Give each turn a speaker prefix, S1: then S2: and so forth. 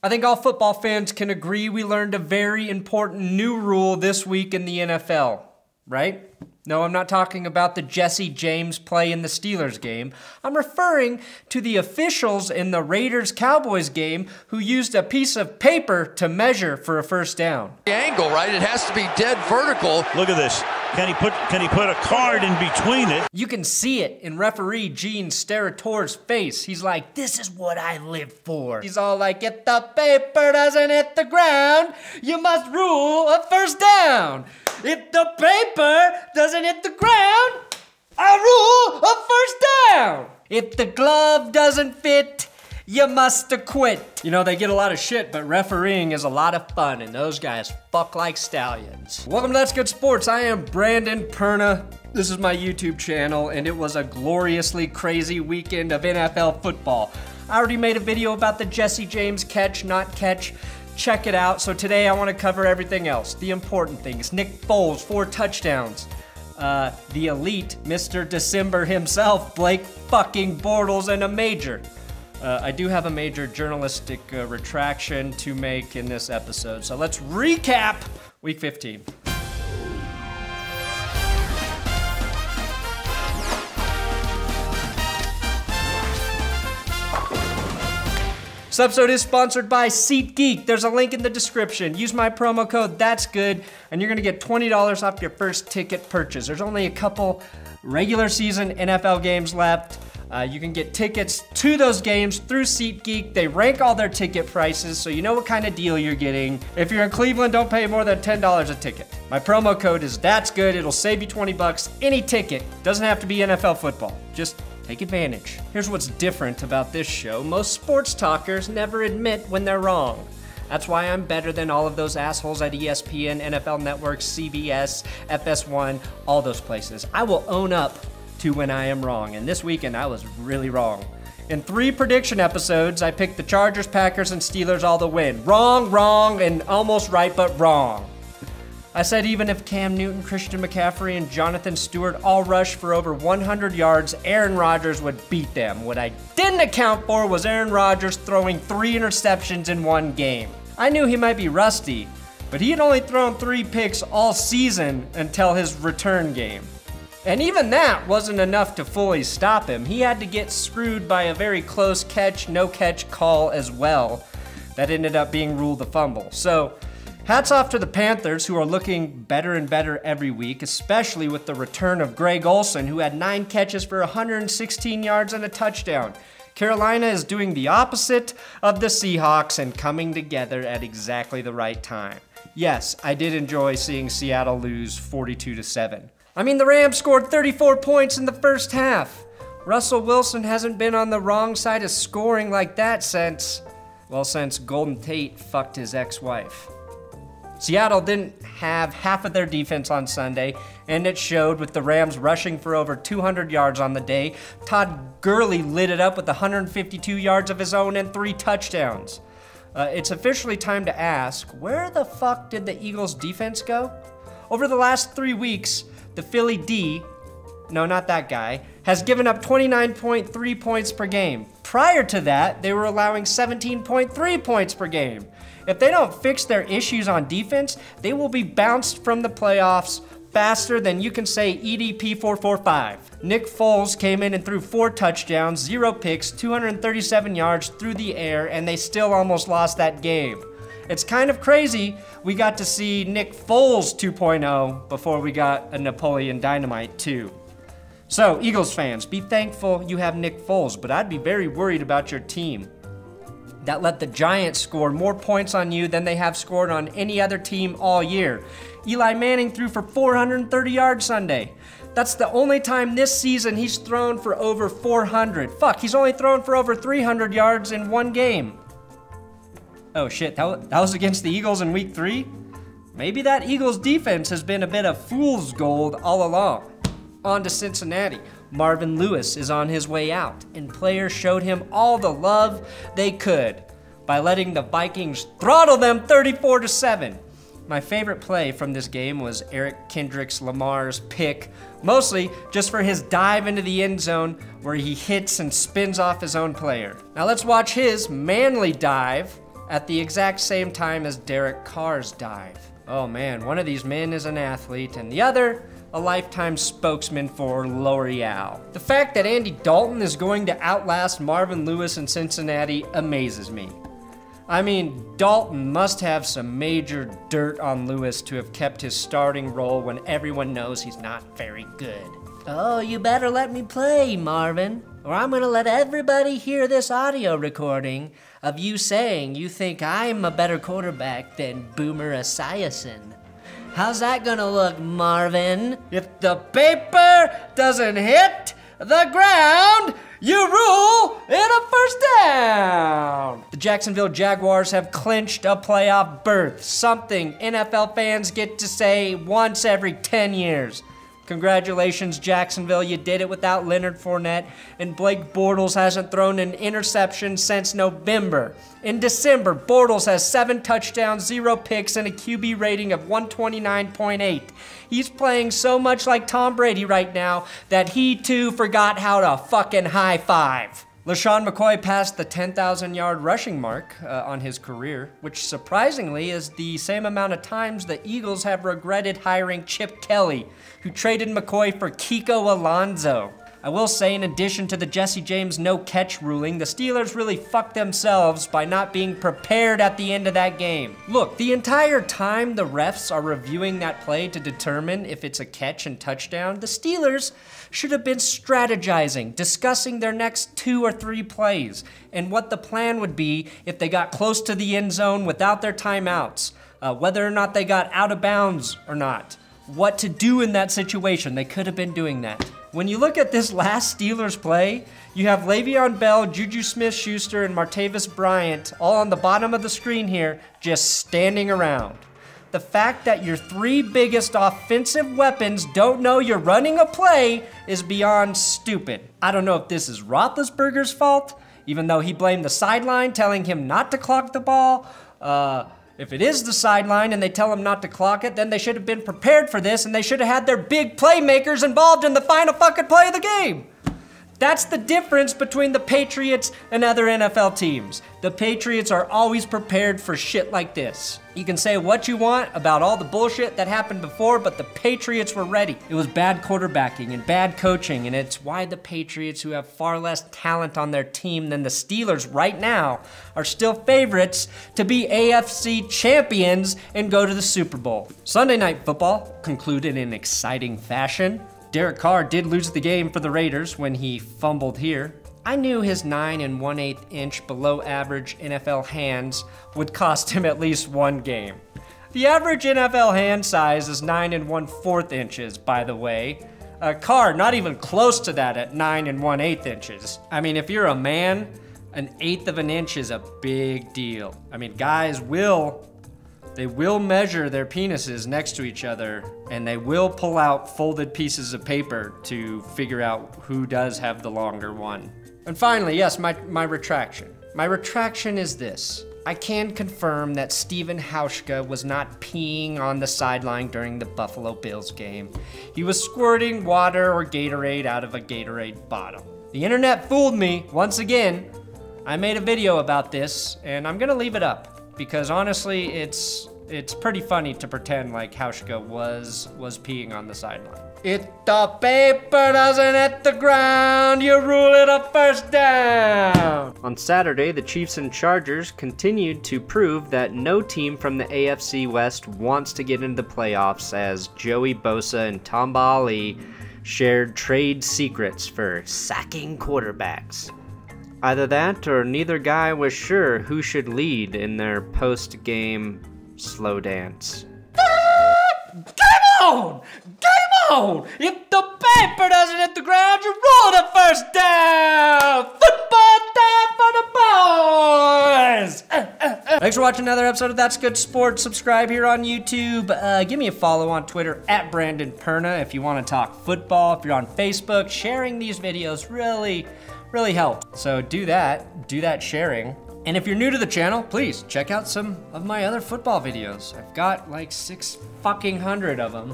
S1: I think all football fans can agree we learned a very important new rule this week in the NFL, right? No, I'm not talking about the Jesse James play in the Steelers game. I'm referring to the officials in the Raiders Cowboys game who used a piece of paper to measure for a first down.
S2: The angle, right? It has to be dead vertical.
S3: Look at this. Can he put a card in between it?
S1: You can see it in referee Gene Steratore's face. He's like, this is what I live for. He's all like, if the paper doesn't hit the ground, you must rule a first down. If the paper doesn't hit the ground, I rule a first down. If the glove doesn't fit, you must quit. You know, they get a lot of shit, but refereeing is a lot of fun, and those guys fuck like stallions. Welcome to That's Good Sports. I am Brandon Perna. This is my YouTube channel, and it was a gloriously crazy weekend of NFL football. I already made a video about the Jesse James catch, not catch. Check it out. So today I want to cover everything else, the important things. Nick Foles, 4 touchdowns. The elite, Mr. December himself, Blake fucking Bortles, and a major. I do have a major journalistic retraction to make in this episode. So let's recap Week 15. This episode is sponsored by SeatGeek. There's a link in the description. Use my promo code ThatsGood, and you're gonna get $20 off your first ticket purchase. There's only a couple regular season NFL games left. You can get tickets to those games through SeatGeek. They rank all their ticket prices, so you know what kind of deal you're getting. If you're in Cleveland, don't pay more than $10 a ticket. My promo code is ThatsGood. It'll save you 20 bucks. Any ticket. Doesn't have to be NFL football. Just take advantage. Here's what's different about this show. Most sports talkers never admit when they're wrong. That's why I'm better than all of those assholes at ESPN, NFL Network, CBS, FS1, all those places. I will own up to when I am wrong, and this weekend I was really wrong. In 3 prediction episodes, I picked the Chargers, Packers, and Steelers all to win. Wrong, and almost right, but wrong. I said even if Cam Newton, Christian McCaffrey, and Jonathan Stewart all rushed for over 100 yards, Aaron Rodgers would beat them. What I didn't account for was Aaron Rodgers throwing 3 interceptions in one game. I knew he might be rusty, but he had only thrown 3 picks all season until his return game. And even that wasn't enough to fully stop him. He had to get screwed by a very close catch, no catch call as well. That ended up being ruled a fumble. So, hats off to the Panthers, who are looking better and better every week, especially with the return of Greg Olsen, who had 9 catches for 116 yards and a touchdown. Carolina is doing the opposite of the Seahawks and coming together at exactly the right time. Yes, I did enjoy seeing Seattle lose 42-7. I mean, the Rams scored 34 points in the first half. Russell Wilson hasn't been on the wrong side of scoring like that since Golden Tate fucked his ex-wife. Seattle didn't have half of their defense on Sunday, and it showed with the Rams rushing for over 200 yards on the day. Todd Gurley lit it up with 152 yards of his own and 3 touchdowns. It's officially time to ask, where the fuck did the Eagles' defense go? Over the last 3 weeks, the Philly D, no, not that guy, has given up 29.3 points per game. Prior to that, they were allowing 17.3 points per game. If they don't fix their issues on defense, they will be bounced from the playoffs faster than you can say EDP 445. Nick Foles came in and threw 4 touchdowns, 0 picks, 237 yards through the air, and they still almost lost that game. It's kind of crazy we got to see Nick Foles 2.0 before we got a Napoleon Dynamite 2. So, Eagles fans, be thankful you have Nick Foles, but I'd be very worried about your team that let the Giants score more points on you than they have scored on any other team all year. Eli Manning threw for 430 yards Sunday. That's the only time this season he's thrown for over 400. Fuck, he's only thrown for over 300 yards in 1 game. Oh shit, that was against the Eagles in week 3? Maybe that Eagles defense has been a bit of fool's gold all along. On to Cincinnati. Marvin Lewis is on his way out, and players showed him all the love they could by letting the Vikings throttle them 34-7. My favorite play from this game was Eric Kendricks Lamar's pick, mostly just for his dive into the end zone where he hits and spins off his own player. Now let's watch his manly dive at the exact same time as Derek Carr's dive. Oh man, one of these men is an athlete and the other, a lifetime spokesman for L'Oreal. The fact that Andy Dalton is going to outlast Marvin Lewis in Cincinnati amazes me. I mean, Dalton must have some major dirt on Lewis to have kept his starting role when everyone knows he's not very good. Oh, you better let me play, Marvin, or I'm gonna let everybody hear this audio recording of you saying you think I'm a better quarterback than Boomer Esiason. How's that gonna look, Marvin? If the paper doesn't hit the ground, you rule in a first down. The Jacksonville Jaguars have clinched a playoff berth, something NFL fans get to say once every 10 years. Congratulations, Jacksonville, you did it without Leonard Fournette, and Blake Bortles hasn't thrown an interception since November. In December, Bortles has 7 touchdowns, 0 picks, and a QB rating of 129.8. He's playing so much like Tom Brady right now that he too forgot how to fucking high five. LeSean McCoy passed the 10,000-yard rushing mark on his career, which surprisingly is the same amount of times the Eagles have regretted hiring Chip Kelly, who traded McCoy for Kiko Alonso. I will say, in addition to the Jesse James no-catch ruling, the Steelers really fucked themselves by not being prepared at the end of that game. Look, the entire time the refs are reviewing that play to determine if it's a catch and touchdown, the Steelers should have been strategizing, discussing their next 2 or 3 plays, and what the plan would be if they got close to the end zone without their timeouts, whether or not they got out of bounds or not. What to do in that situation. They could have been doing that. When you look at this last Steelers play, you have Le'Veon Bell, Juju Smith-Schuster, and Martavis Bryant all on the bottom of the screen here, just standing around. The fact that your 3 biggest offensive weapons don't know you're running a play is beyond stupid. I don't know if this is Roethlisberger's fault, even though he blamed the sideline telling him not to clock the ball. If it is the sideline and they tell him not to clock it, then they should have been prepared for this and they should have had their big playmakers involved in the final fucking play of the game. That's the difference between the Patriots and other NFL teams. The Patriots are always prepared for shit like this. You can say what you want about all the bullshit that happened before, but the Patriots were ready. It was bad quarterbacking and bad coaching, and it's why the Patriots, who have far less talent on their team than the Steelers right now, are still favorites to be AFC champions and go to the Super Bowl. Sunday Night Football concluded in exciting fashion. Derek Carr did lose the game for the Raiders when he fumbled here. I knew his 9 1/8 inch below average NFL hands would cost him at least 1 game. The average NFL hand size is 9 1/4 inches, by the way. Carr, not even close to that at 9 1/8 inches. I mean, if you're a man, an 1/8 of an inch is a big deal. I mean, guys will measure their penises next to each other, and they will pull out folded pieces of paper to figure out who does have the longer one. And finally, yes, my retraction. My retraction is this. I can confirm that Stephen Hauschka was not peeing on the sideline during the Buffalo Bills game. He was squirting water or Gatorade out of a Gatorade bottle. The internet fooled me once again. I made a video about this, and I'm gonna leave it up. Because honestly, it's pretty funny to pretend like Hauschka was peeing on the sideline. If the paper doesn't hit the ground, you rule it a first down. On Saturday, the Chiefs and Chargers continued to prove that no team from the AFC West wants to get into the playoffs, as Joey Bosa and Tamba shared trade secrets for sacking quarterbacks. Either that or neither guy was sure who should lead in their post-game slow dance. Game on! Game on! If the paper doesn't hit the ground, you roll the first down! Football time for the boys! Thanks for watching another episode of That's Good Sports. Subscribe here on YouTube. Give me a follow on Twitter at Brandon Perna if you want to talk football. If you're on Facebook, sharing these videos really helps. So do that sharing. And if you're new to the channel, please check out some of my other football videos. I've got like 600 of them.